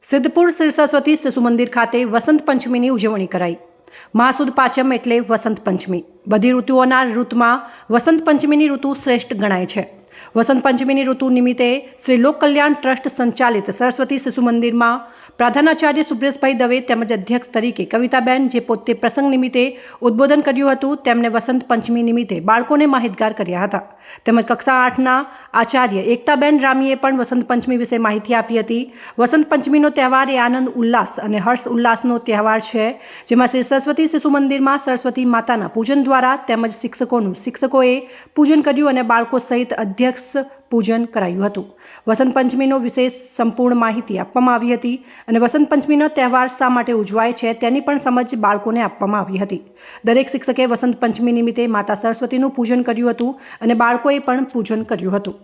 સિદ્ધપુર શ્રી સરસ્વતી શિશુ મંદિર ખાતે વસંત પંચમીની ઉજવણી કરાઈ। મહાસુદ પાંચમ એટલે વસંત પંચમી। બધી ઋતુઓના ઋતુમાં વસંત પંચમીની ઋતુ શ્રેષ્ઠ ગણાય છે। વસંત પંચમીની ઋતુ નિમિત્તે શ્રી લોક કલ્યાણ ટ્રસ્ટ સંચાલિત સરસ્વતી શિશુ મંદિરમાં પ્રધાનાચાર્ય સુબ્રેશભાઈ દવે તેમજ અધ્યક્ષ તરીકે કવિતાબેન જે પોતે પ્રસંગ નિમિત્તે ઉદ્બોધન કર્યું હતું, તેમણે વસંત પંચમી નિમિત્તે બાળકોને માહિતગાર કર્યા હતા। તેમજ કક્ષા 8ના આચાર્ય એકતાબેન રામીએ પણ વસંત પંચમી વિશે માહિતી આપી હતી। વસંત પંચમીનો તહેવાર એ આનંદ ઉલ્લાસ અને હર્ષ ઉલ્લાસનો તહેવાર છે, જેમાં શ્રી સરસ્વતી શિશુ મંદિરમાં સરસ્વતી માતાના પૂજન દ્વારા તેમજ શિક્ષકોએ પૂજન કર્યું અને બાળકો સહિત અધ્યક્ષ પૂજન કરાયું હતું। વસંત પંચમીનો વિશેષ સંપૂર્ણ માહિતી આપવામાં આવી હતી અને વસંત પંચમીનો તહેવાર શા માટે ઉજવાય છે તેની પણ સમજ બાળકોને આપવામાં આવી હતી। દરેક શિક્ષકે વસંત પંચમી નિમિત્તે માતા સરસ્વતીનું પૂજન કર્યું હતું અને બાળકોએ પણ પૂજન કર્યું હતું।